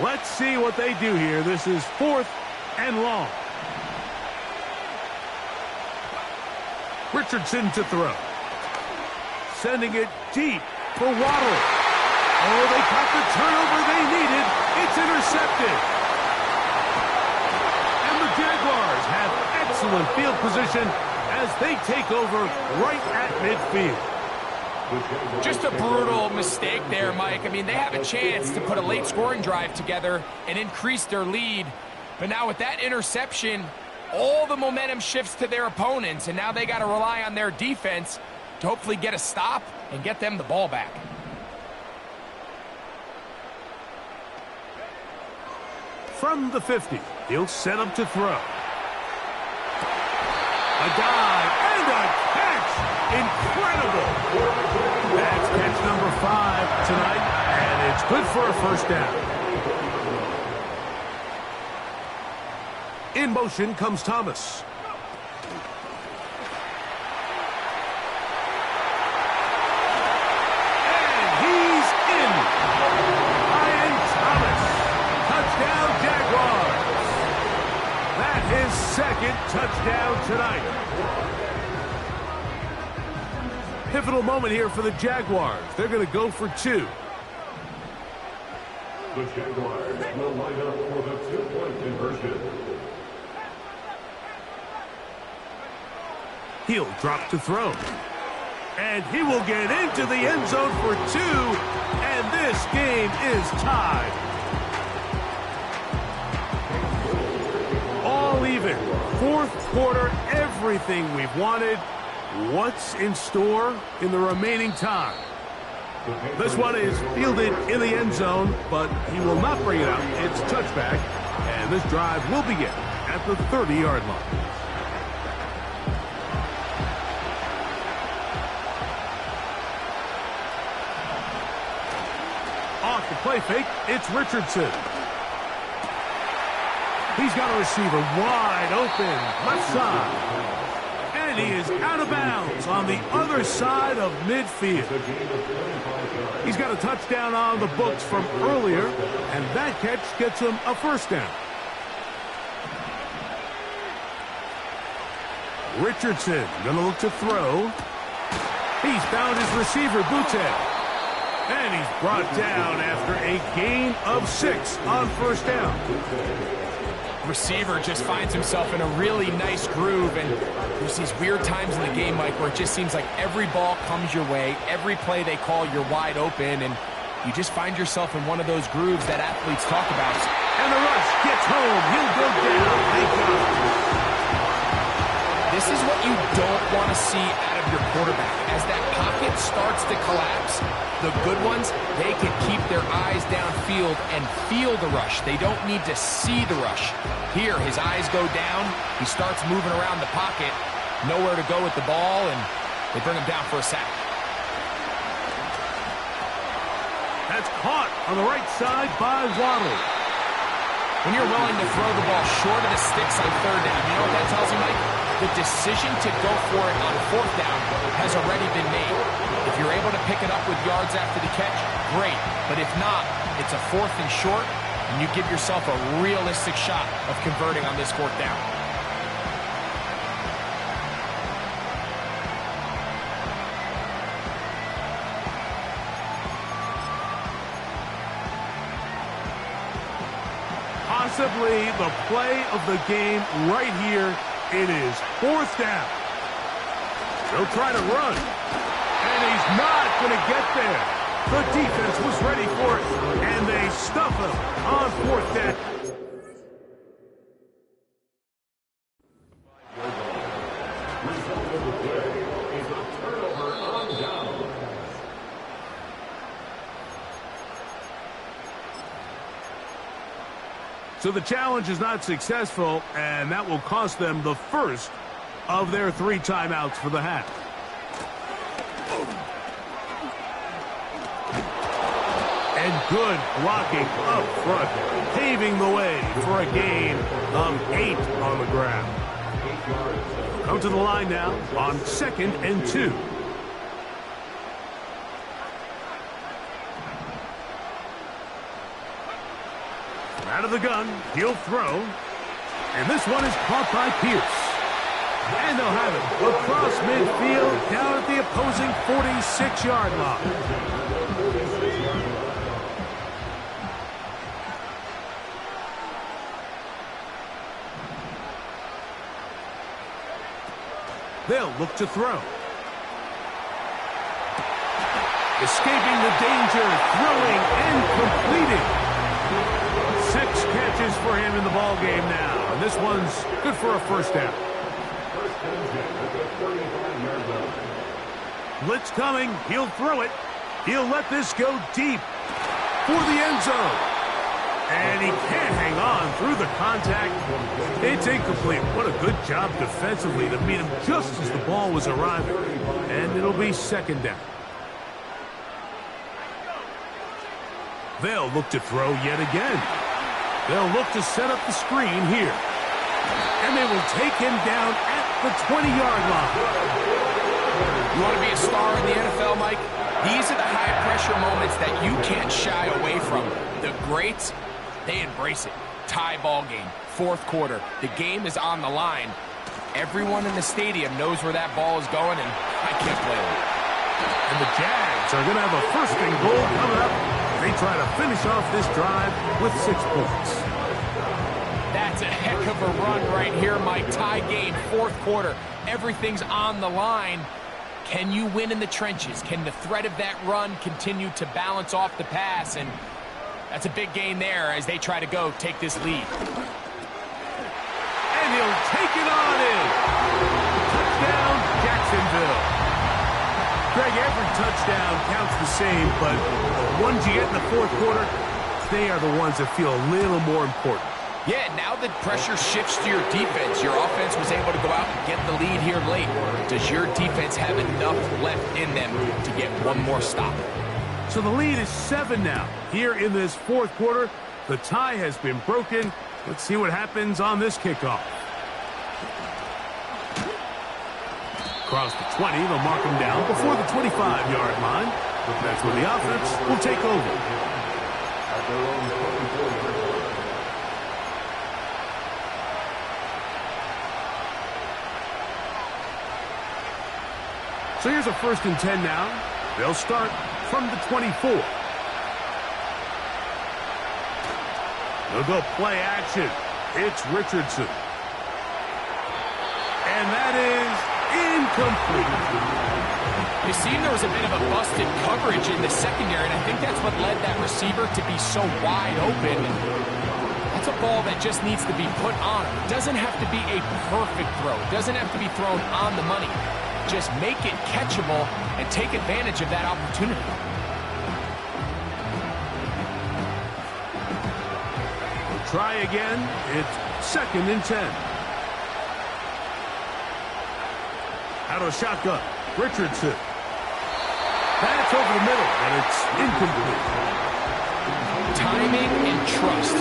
Let's see what they do here. This is 4th and long. Richardson to throw. Sending it deep for Waddle. Oh, they caught the turnover they needed. It's intercepted. And the Jaguars have excellent field position as they take over right at midfield. Just a brutal mistake there, Mike. I mean, they have a chance to put a late scoring drive together and increase their lead. But now with that interception, all the momentum shifts to their opponents, and now they got to rely on their defense to hopefully get a stop and get them the ball back. From the 50, he'll set up to throw. A dive and a catch. Incredible. That's catch number 5 tonight, and it's good for a first down. In motion comes Thomas. And he's in. Ryan Thomas. Touchdown, Jaguars. That's his second touchdown tonight. Pivotal moment here for the Jaguars. They're going to go for 2. The Jaguars will line up for the 2-point conversion. He'll drop to throw. And he will get into the end zone for 2. And this game is tied. All even. Fourth quarter, everything we've wanted. What's in store in the remaining time? This one is fielded in the end zone, but he will not bring it out. It's touchback, and this drive will begin at the 30-yard line. Off the play fake, it's Richardson. He's got a receiver wide open, left side. And he is out of bounds on the other side of midfield. He's got a touchdown on the books from earlier, and that catch gets him a first down. Richardson going to look to throw. He's found his receiver, Butte. And he's brought down after a gain of 6 on first down. Receiver just finds himself in a really nice groove, and there's these weird times in the game, Mike, where it just seems like every ball comes your way, every play they call, you're wide open, and you just find yourself in one of those grooves that athletes talk about. And the rush gets home. He'll go down. Thank God. This is what you don't want to see out of your quarterback. As that pocket starts to collapse, the good ones, they can keep their eyes downfield and feel the rush. They don't need to see the rush. Here, his eyes go down. He starts moving around the pocket. Nowhere to go with the ball, and they bring him down for a sack. That's caught on the right side by Waddle. When you're willing to throw the ball short of the sticks on third down, you know what that tells you, Mike? The decision to go for it on fourth down has already been made. If you're able to pick it up with yards after the catch, great. But if not, it's a 4th and short, and you give yourself a realistic shot of converting on this 4th down. Possibly the play of the game right here. It is 4th down. They'll try to run. And he's not going to get there. The defense was ready for it. And they stuff him on 4th down. Result of the play is a turnover on down. So the challenge is not successful, and that will cost them the first of their 3 timeouts for the half. And good blocking up front, paving the way for a gain of 8 on the ground. Come to the line now on 2nd and 2. Out of the gun, he'll throw. And this one is caught by Pierce. And they'll have it across midfield down at the opposing 46-yard line. They'll look to throw. Escaping the danger, throwing and completing. 6 catches for him in the ball game now. And this one's good for a first down. Blitz coming. He'll throw it. He'll let this go deep for the end zone. And he can't hang on through the contact. It's incomplete. What a good job defensively to meet him just as the ball was arriving. And it'll be second down. They'll look to throw yet again. They'll look to set up the screen here. And they will take him down at the 20-yard line. You want to be a star in the NFL, Mike? These are the high-pressure moments that you can't shy away from. The greats, they embrace it. Tie ball game, fourth quarter. The game is on the line. Everyone in the stadium knows where that ball is going, and I can't blame them. And the Jags are going to have a first and goal coming up. They try to finish off this drive with 6 points. That's a heck of a run right here, Mike. Tie game, fourth quarter. Everything's on the line. Can you win in the trenches? Can the threat of that run continue to balance off the pass? And that's a big gain there as they try to take this lead. And he'll take it on in. Touchdown, Jacksonville. Greg, every touchdown counts the same, but the ones you get in the fourth quarter, they are the ones that feel a little more important. Yeah, now that pressure shifts to your defense, your offense was able to go out and get the lead here late. Does your defense have enough left in them to get one more stop? So the lead is 7 now. Here in this fourth quarter, the tie has been broken. Let's see what happens on this kickoff. Across the 20, they'll mark him down before the 25-yard line. That's where the offense will take over. At their own 24-yard line. So here's a 1st and 10 now. They'll start from the 24. They'll go play action. It's Richardson. And that is incomplete. You see, there was a bit of a busted coverage in the secondary, and I think that's what led that receiver to be so wide open. That's a ball that just needs to be put on him. It doesn't have to be a perfect throw. It doesn't have to be thrown on the money. Just make it catchable and take advantage of that opportunity. We'll try again. It's 2nd and 10. Out of shotgun, Richardson. That's over the middle, and it's incomplete. Timing and trust,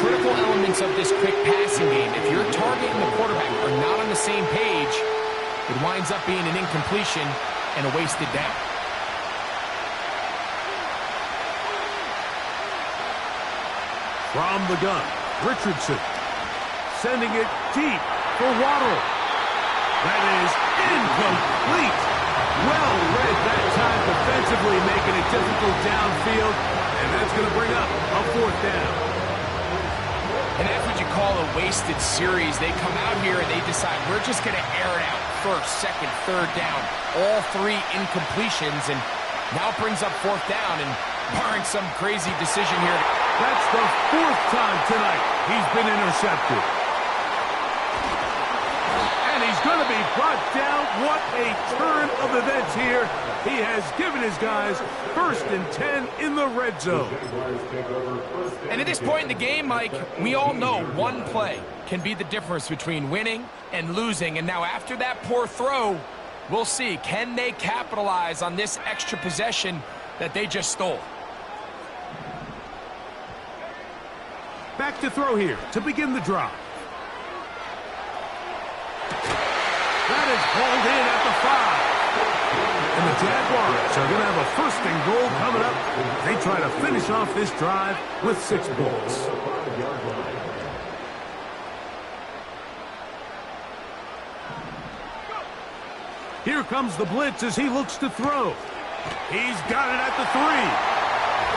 critical elements of this quick passing game. If your target and the quarterback are not on the same page, it winds up being an incompletion and a wasted down. From the gun, Richardson sending it deep for Waddle. That is incomplete. Well read that time defensively, making it difficult downfield, and that's going to bring up a 4th down. And that's what you call a wasted series. They come out here and they decide, we're just going to air it out. 1st, 2nd, 3rd down. All 3 incompletions, and now it brings up 4th down, and barring some crazy decision here. That's the 4th time tonight he's been intercepted. And he's going to be brought down. What a turn of events here. He has given his guys 1st and 10 in the red zone. And at this point in the game, Mike, we all know one play can be the difference between winning and losing. And now after that poor throw, we'll see, can they capitalize on this extra possession that they just stole? Back to throw here to begin the drive. That is hauled in at the 5. And the Jaguars are going to have a 1st and goal coming up. They try to finish off this drive with 6 points. Here comes the blitz as he looks to throw. He's got it at the 3.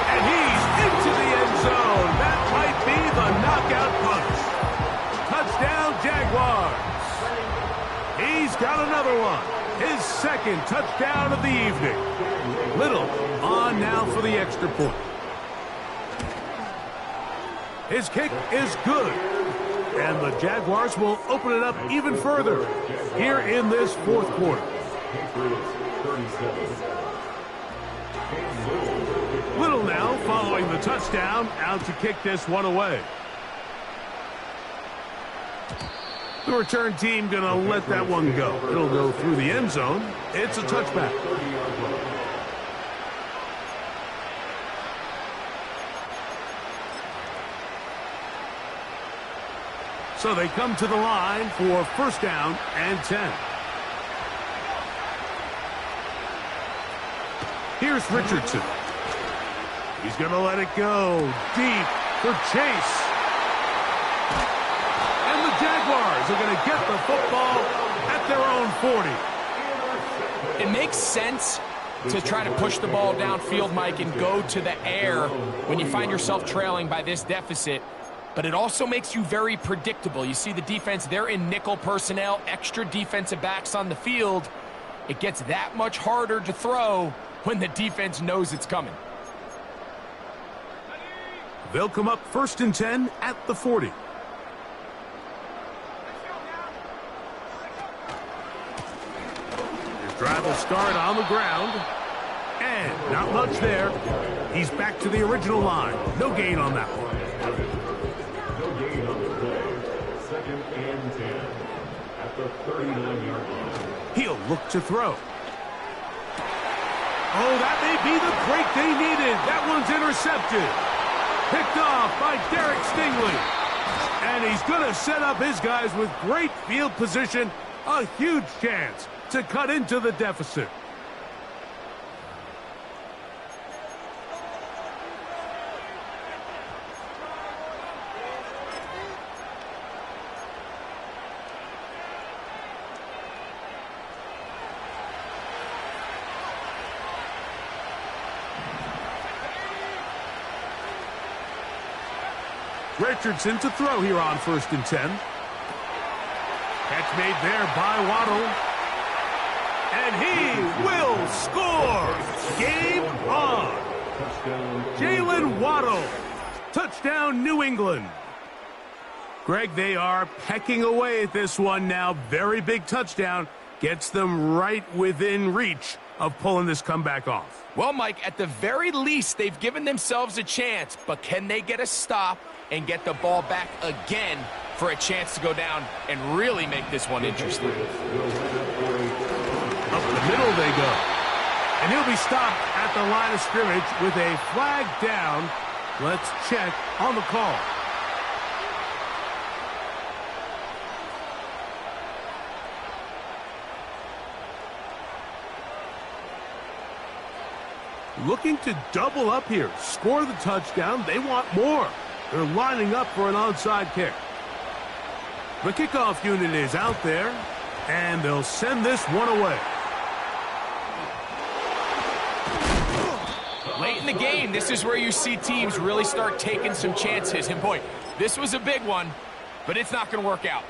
And he's into the end zone. That might be the knockout punch. Touchdown, Jaguars. He's He's got another one. His second touchdown of the evening. Little on now for the extra point. His kick is good. And the Jaguars will open it up even further here in this fourth quarter. Little now following the touchdown, out to kick this one away. The return team going to let that one go. It'll go through the end zone. It's a touchback. So they come to the line for first down and 10. Here's Richardson. He's going to let it go deep for Chase. And the Jaguars are going to get the football at their own 40. It makes sense to try to push the ball downfield, Mike, and go to the air when you find yourself trailing by this deficit. But it also makes you very predictable. You see the defense, they're in nickel personnel, extra defensive backs on the field. It gets that much harder to throw when the defense knows it's coming. They'll come up first and 10 at the 40. His drive will start on the ground. And not much there. He's back to the original line. No gain on that one. Second and 10 at the 39-yard line. He'll look to throw. Oh, that may be the break they needed. That one's intercepted. Picked off by Derek Stingley. And he's going to set up his guys with great field position. A huge chance to cut into the deficit. Richardson to throw here on first and 10. Catch made there by Waddle. And he will score. Game on. Jalen Waddle. Touchdown, New England. Greg, they are pecking away at this one now. Very big touchdown. Gets them right within reach of pulling this comeback off. Well, Mike, at the very least, they've given themselves a chance. But can they get a stop and get the ball back again for a chance to go down and really make this one interesting? Up the middle they go. And he'll be stopped at the line of scrimmage with a flag down. Let's check on the call. Looking to double up here. Score the touchdown. They want more. They're lining up for an onside kick. The kickoff unit is out there, and they'll send this one away. Late in the game, this is where you see teams really start taking some chances. And boy, this was a big one, but it's not going to work out.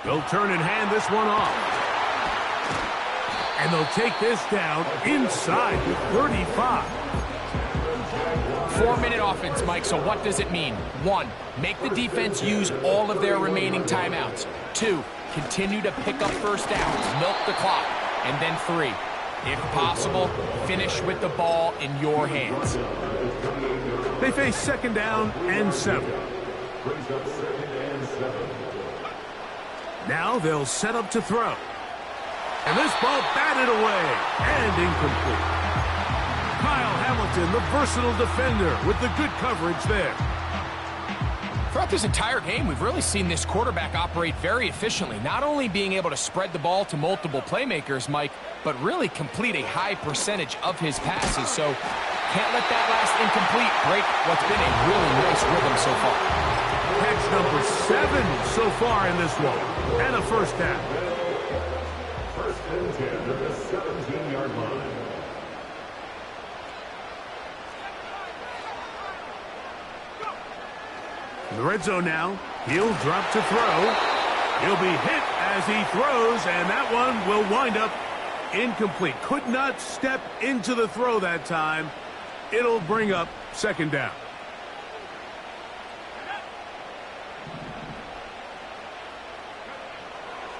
They'll turn and hand this one off. And they'll take this down inside the 35. 4-minute offense, Mike, so what does it mean? 1, make the defense use all of their remaining timeouts. 2, continue to pick up first downs, milk the clock. And then 3, if possible, finish with the ball in your hands. They face second down and 7. Now they'll set up to throw. And this ball batted away and incomplete. Kyle Hamilton, the versatile defender, with the good coverage there. Throughout this entire game, we've really seen this quarterback operate very efficiently, not only being able to spread the ball to multiple playmakers, Mike, but really complete a high percentage of his passes. So can't let that last incomplete break what's been a really nice rhythm so far. Catch number 7 so far in this one. And a first down. First and 10 at the 17-yard line. In the red zone now, he'll drop to throw. He'll be hit as he throws, and that one will wind up incomplete. Could not step into the throw that time. It'll bring up second down.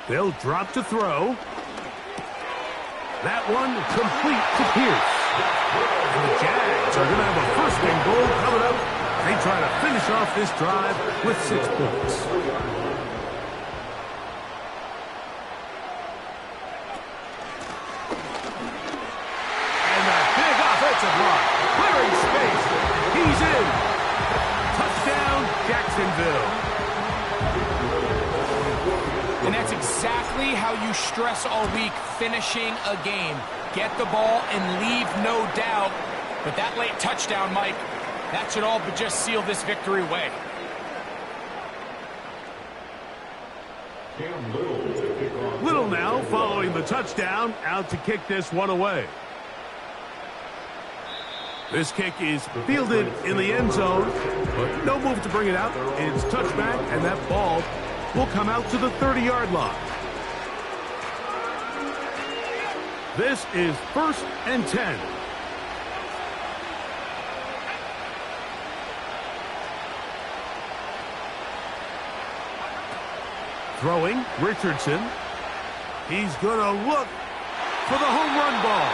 They'll drop to throw. That one complete to Pierce. And the Jags are going to have a first and goal coming up. They try to finish off this drive with 6 points. And that big offensive line. Clearing space. He's in. Touchdown, Jacksonville. And that's exactly how you stress all week, finishing a game. Get the ball and leave no doubt. But that late touchdown, Mike, that should all but just seal this victory away. Little now following the touchdown, out to kick this one away. This kick is fielded in the end zone, but no move to bring it out. It's touchback, and that ball will come out to the 30-yard line. This is 1st and 10. Throwing, Richardson. He's going to look for the home run ball.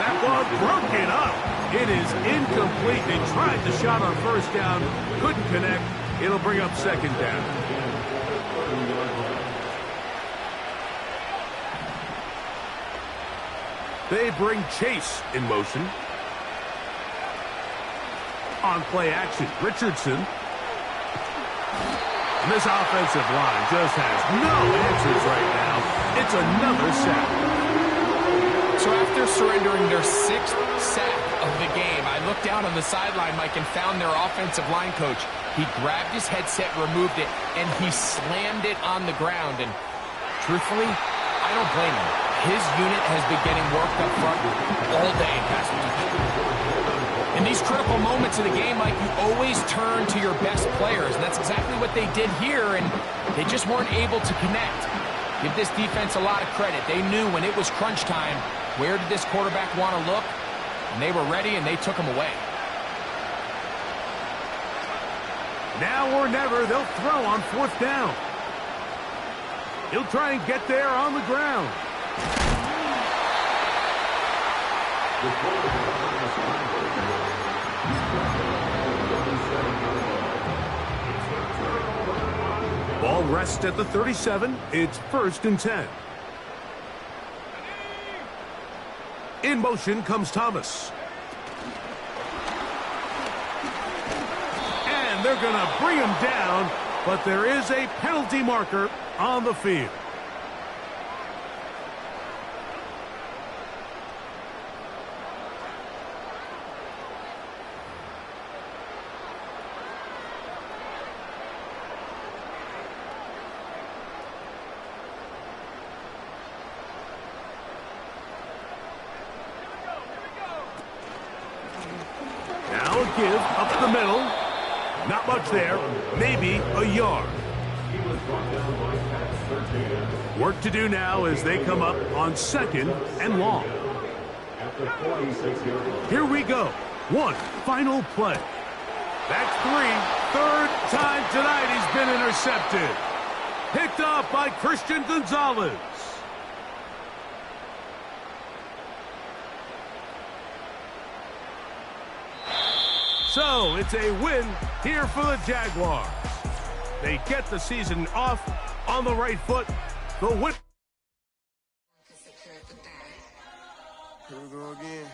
That ball broken up. It is incomplete. They tried the shot on first down, couldn't connect. It'll bring up second down. They bring Chase in motion. On play action, Richardson. And this offensive line just has no answers right now. It's another sack. So after surrendering their 6th sack of the game, I looked down on the sideline, Mike, and found their offensive line coach. He grabbed his headset, removed it, and he slammed it on the ground. And truthfully, I don't blame him. His unit has been getting worked up front all day in pass protection. In these critical moments of the game, Mike, you always turn to your best players, and that's exactly what they did here, and they just weren't able to connect. Give this defense a lot of credit. They knew when it was crunch time, where did this quarterback want to look, and they were ready, and they took him away. Now or never, they'll throw on 4th down. He'll try and get there on the ground. Ball rests at the 37. It's 1st and 10. In motion comes Thomas. And they're going to bring him down, but there is a penalty marker on the field. Give up the middle. Not much there. Maybe a yard. Work to do now as they come up on 2nd and long. Here we go. One final play. That's 3. 3rd time tonight he's been intercepted. Picked off by Christian Gonzalez. So it's a win here for the Jaguars. They get the season off on the right foot. The win. Here we go again.